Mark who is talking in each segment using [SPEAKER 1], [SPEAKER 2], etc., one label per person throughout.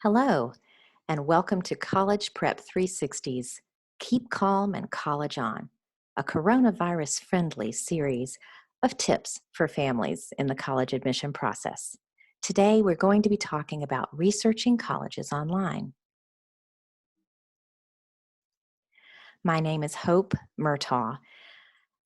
[SPEAKER 1] Hello, and welcome to College Prep 360's Keep Calm and College On, a coronavirus friendly series of tips for families in the college admission process. Today, we're going to be talking about researching colleges online. My name is Hope Murtaugh,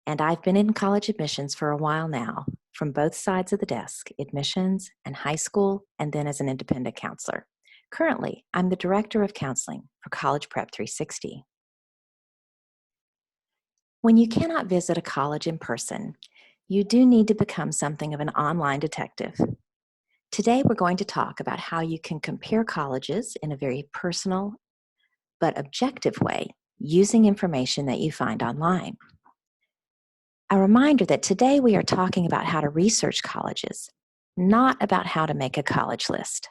[SPEAKER 1] and I've been in college admissions for a while now, from both sides of the desk, admissions and high school, and then as an independent counselor. Currently, I'm the Director of Counseling for College Prep 360. When you cannot visit a college in person, you do need to become something of an online detective. Today, we're going to talk about how you can compare colleges in a very personal but objective way using information that you find online. A reminder that today we are talking about how to research colleges, not about how to make a college list.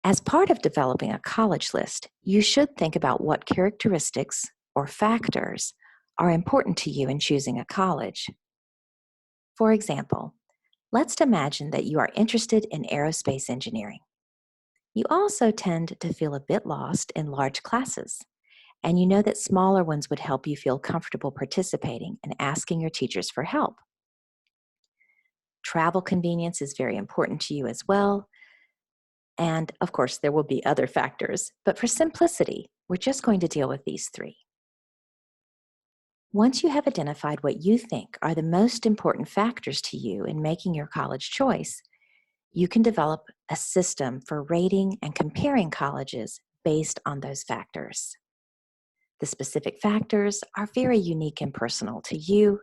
[SPEAKER 1] As part of developing a college list, you should think about what characteristics or factors are important to you in choosing a college. For example, let's imagine that you are interested in aerospace engineering. You also tend to feel a bit lost in large classes, and you know that smaller ones would help you feel comfortable participating and asking your teachers for help. Travel convenience is very important to you as well. And of course, there will be other factors, but for simplicity, we're just going to deal with these three. Once you have identified what you think are the most important factors to you in making your college choice, you can develop a system for rating and comparing colleges based on those factors. The specific factors are very unique and personal to you,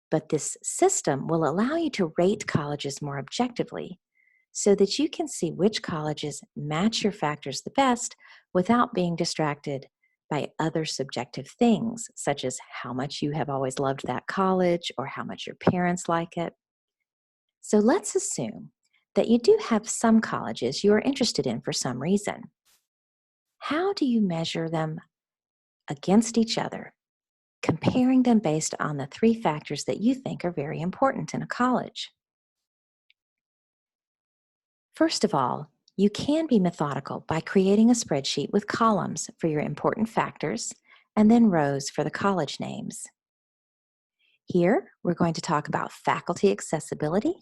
[SPEAKER 1] but this system will allow you to rate colleges more objectively so that you can see which colleges match your factors the best without being distracted by other subjective things, such as how much you have always loved that college or how much your parents like it. So let's assume that you do have some colleges you are interested in for some reason. How do you measure them against each other, comparing them based on the three factors that you think are very important in a college? First of all, you can be methodical by creating a spreadsheet with columns for your important factors and then rows for the college names. Here, we're going to talk about faculty accessibility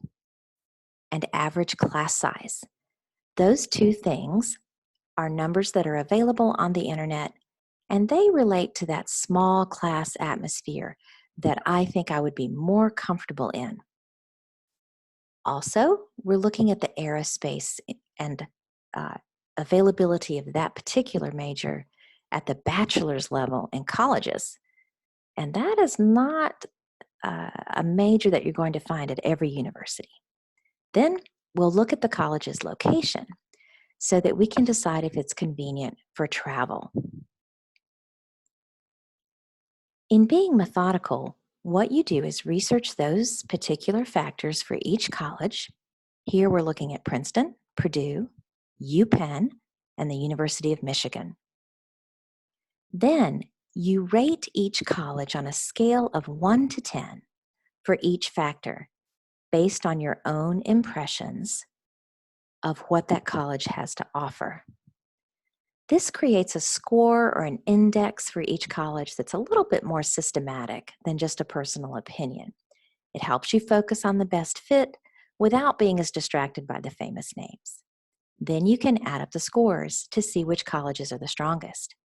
[SPEAKER 1] and average class size. Those two things are numbers that are available on the internet, and they relate to that small class atmosphere that I think I would be more comfortable in. Also, we're looking at the aerospace and uh, availability of that particular major at the bachelor's level in colleges. And that is not a major that you're going to find at every university. Then we'll look at the college's location so that we can decide if it's convenient for travel. In being methodical, what you do is research those particular factors for each college. Here we're looking at Princeton, Purdue, UPenn, and the University of Michigan. Then you rate each college on a scale of 1 to 10 for each factor based on your own impressions of what that college has to offer. This creates a score or an index for each college that's a little bit more systematic than just a personal opinion. It helps you focus on the best fit without being as distracted by the famous names. Then you can add up the scores to see which colleges are the strongest.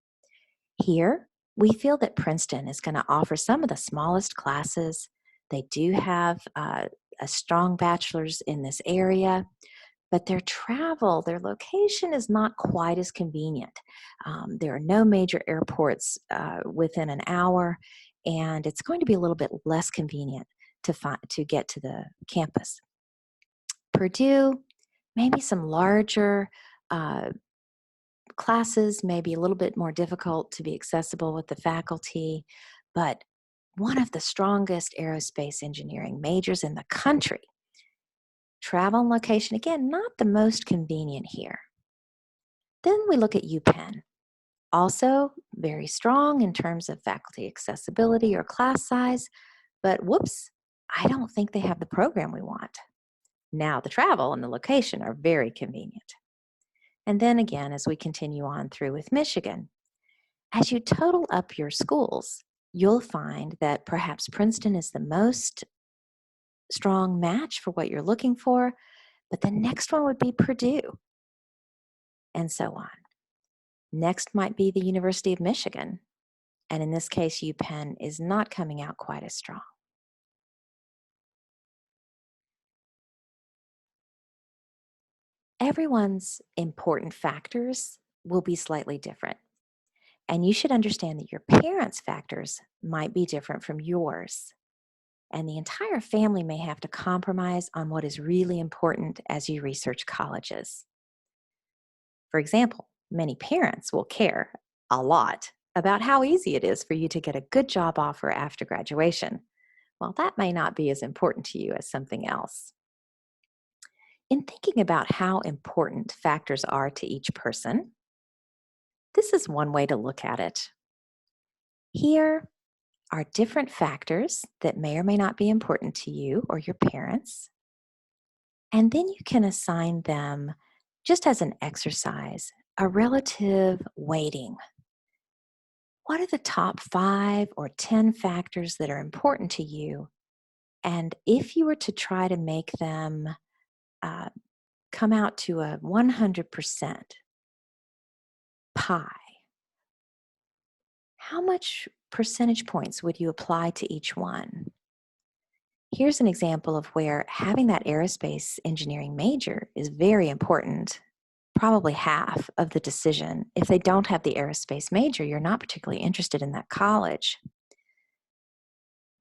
[SPEAKER 1] Here, we feel that Princeton is going to offer some of the smallest classes. They do have a strong bachelor's in this area, but their travel, their location is not quite as convenient. There are no major airports within an hour, and it's going to be a little bit less convenient to get to the campus. Purdue, maybe some larger classes, maybe a little bit more difficult to be accessible with the faculty, but one of the strongest aerospace engineering majors in the country. Travel and location, again, not the most convenient here. Then we look at UPenn. Also very strong in terms of faculty accessibility or class size, but whoops, I don't think they have the program we want. Now the travel and the location are very convenient. And then again, as we continue on through with Michigan, as you total up your schools, you'll find that perhaps Princeton is the most strong match for what you're looking for, but the next one would be Purdue, and so on. Next might be the University of Michigan, and in this case, UPenn is not coming out quite as strong. Everyone's important factors will be slightly different, and you should understand that your parents' factors might be different from yours. And the entire family may have to compromise on what is really important as you research colleges. For example, many parents will care a lot about how easy it is for you to get a good job offer after graduation. Well, that may not be as important to you as something else. In thinking about how important factors are to each person, this is one way to look at it. Here are different factors that may or may not be important to you or your parents. And then you can assign them, just as an exercise, a relative weighting. What are the top 5 or 10 factors that are important to you? And if you were to try to make them uh, come out to a 100% pie, how much percentage points would you apply to each one? Here's an example of where having that aerospace engineering major is very important, probably half of the decision. If they don't have the aerospace major, you're not particularly interested in that college.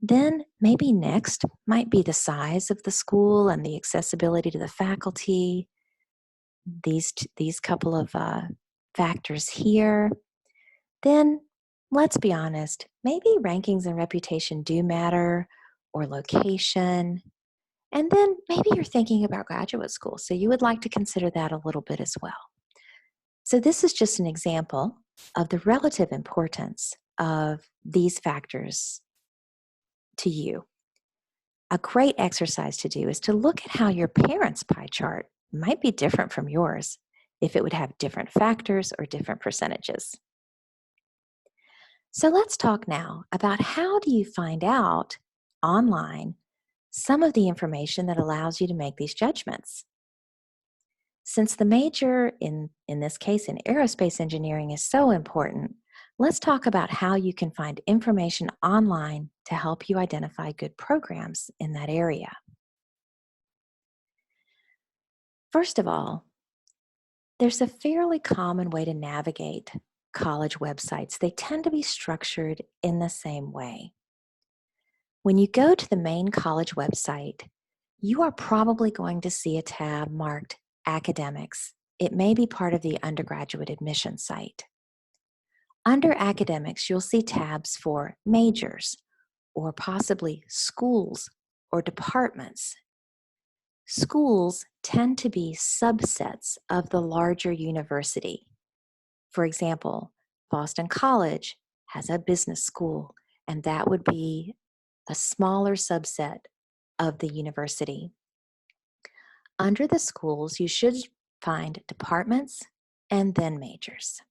[SPEAKER 1] Then maybe next might be the size of the school and the accessibility to the faculty, these couple of factors here. Then let's be honest, maybe rankings and reputation do matter, or location. And then maybe you're thinking about graduate school, so you would like to consider that a little bit as well. So this is just an example of the relative importance of these factors to you. A great exercise to do is to look at how your parents' pie chart might be different from yours, if it would have different factors or different percentages. So let's talk now about how do you find out online some of the information that allows you to make these judgments. Since the major, in this case in aerospace engineering, is so important, let's talk about how you can find information online to help you identify good programs in that area. First of all, there's a fairly common way to navigate college websites. They tend to be structured in the same way. When you go to the main college website, you are probably going to see a tab marked Academics. It may be part of the undergraduate admission site. Under Academics, you'll see tabs for majors, or possibly schools or departments. Schools tend to be subsets of the larger university. For example, Boston College has a business school, and that would be a smaller subset of the university. Under the schools, you should find departments and then majors.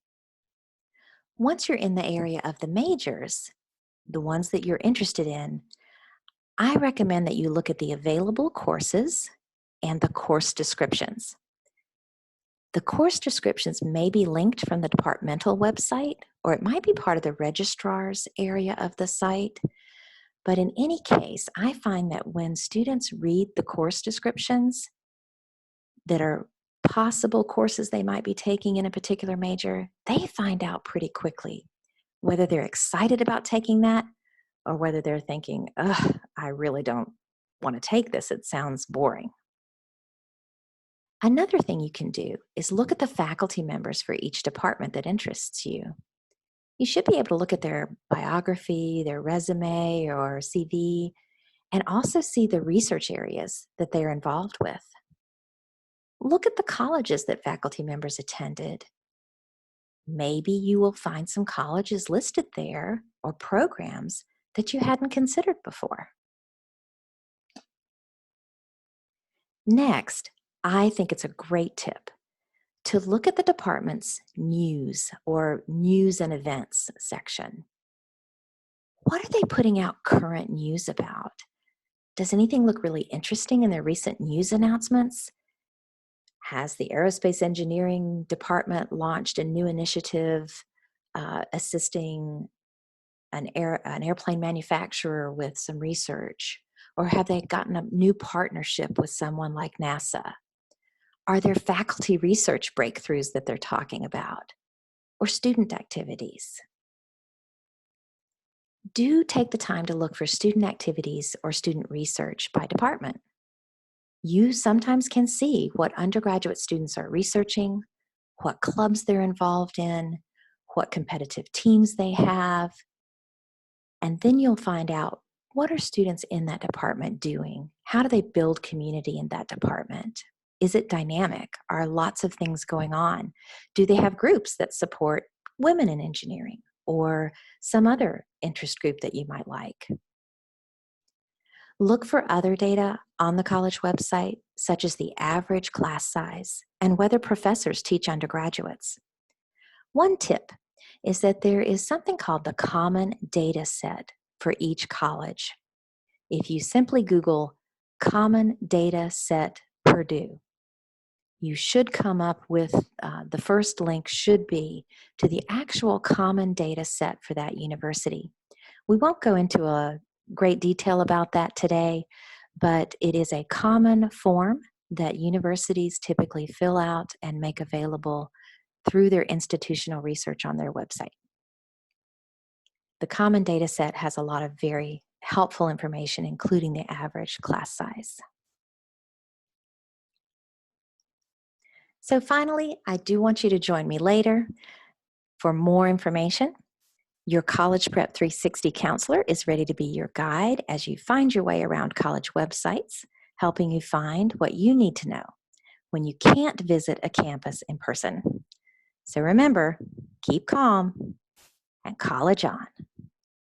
[SPEAKER 1] Once you're in the area of the majors, the ones that you're interested in, I recommend that you look at the available courses and the course descriptions. The course descriptions may be linked from the departmental website, or it might be part of the registrar's area of the site. But in any case, I find that when students read the course descriptions that are possible courses they might be taking in a particular major, they find out pretty quickly whether they're excited about taking that or whether they're thinking, ugh, I really don't want to take this. It sounds boring. Another thing you can do is look at the faculty members for each department that interests you. You should be able to look at their biography, their resume or CV, and also see the research areas that they're involved with. Look at the colleges that faculty members attended. Maybe you will find some colleges listed there or programs that you hadn't considered before. Next, I think it's a great tip to look at the department's news or news and events section. What are they putting out current news about? Does anything look really interesting in their recent news announcements? Has the aerospace engineering department launched a new initiative assisting an airplane manufacturer with some research? Or have they gotten a new partnership with someone like NASA? Are there faculty research breakthroughs that they're talking about? Or student activities? Do take the time to look for student activities or student research by department. You sometimes can see what undergraduate students are researching, what clubs they're involved in, what competitive teams they have, and then you'll find out, what are students in that department doing? How do they build community in that department? Is it dynamic? Are lots of things going on? Do they have groups that support women in engineering or some other interest group that you might like? Look for other data on the college website, such as the average class size and whether professors teach undergraduates. One tip is that there is something called the Common Data Set for each college. If you simply Google Common Data Set Purdue, you should come up with, the first link should be to the actual common data set for that university. We won't go into a great detail about that today, but it is a common form that universities typically fill out and make available through their institutional research on their website. The common data set has a lot of very helpful information, including the average class size. So finally, I do want you to join me later for more information. Your College Prep 360 counselor is ready to be your guide as you find your way around college websites, helping you find what you need to know when you can't visit a campus in person. So remember, keep calm and college on.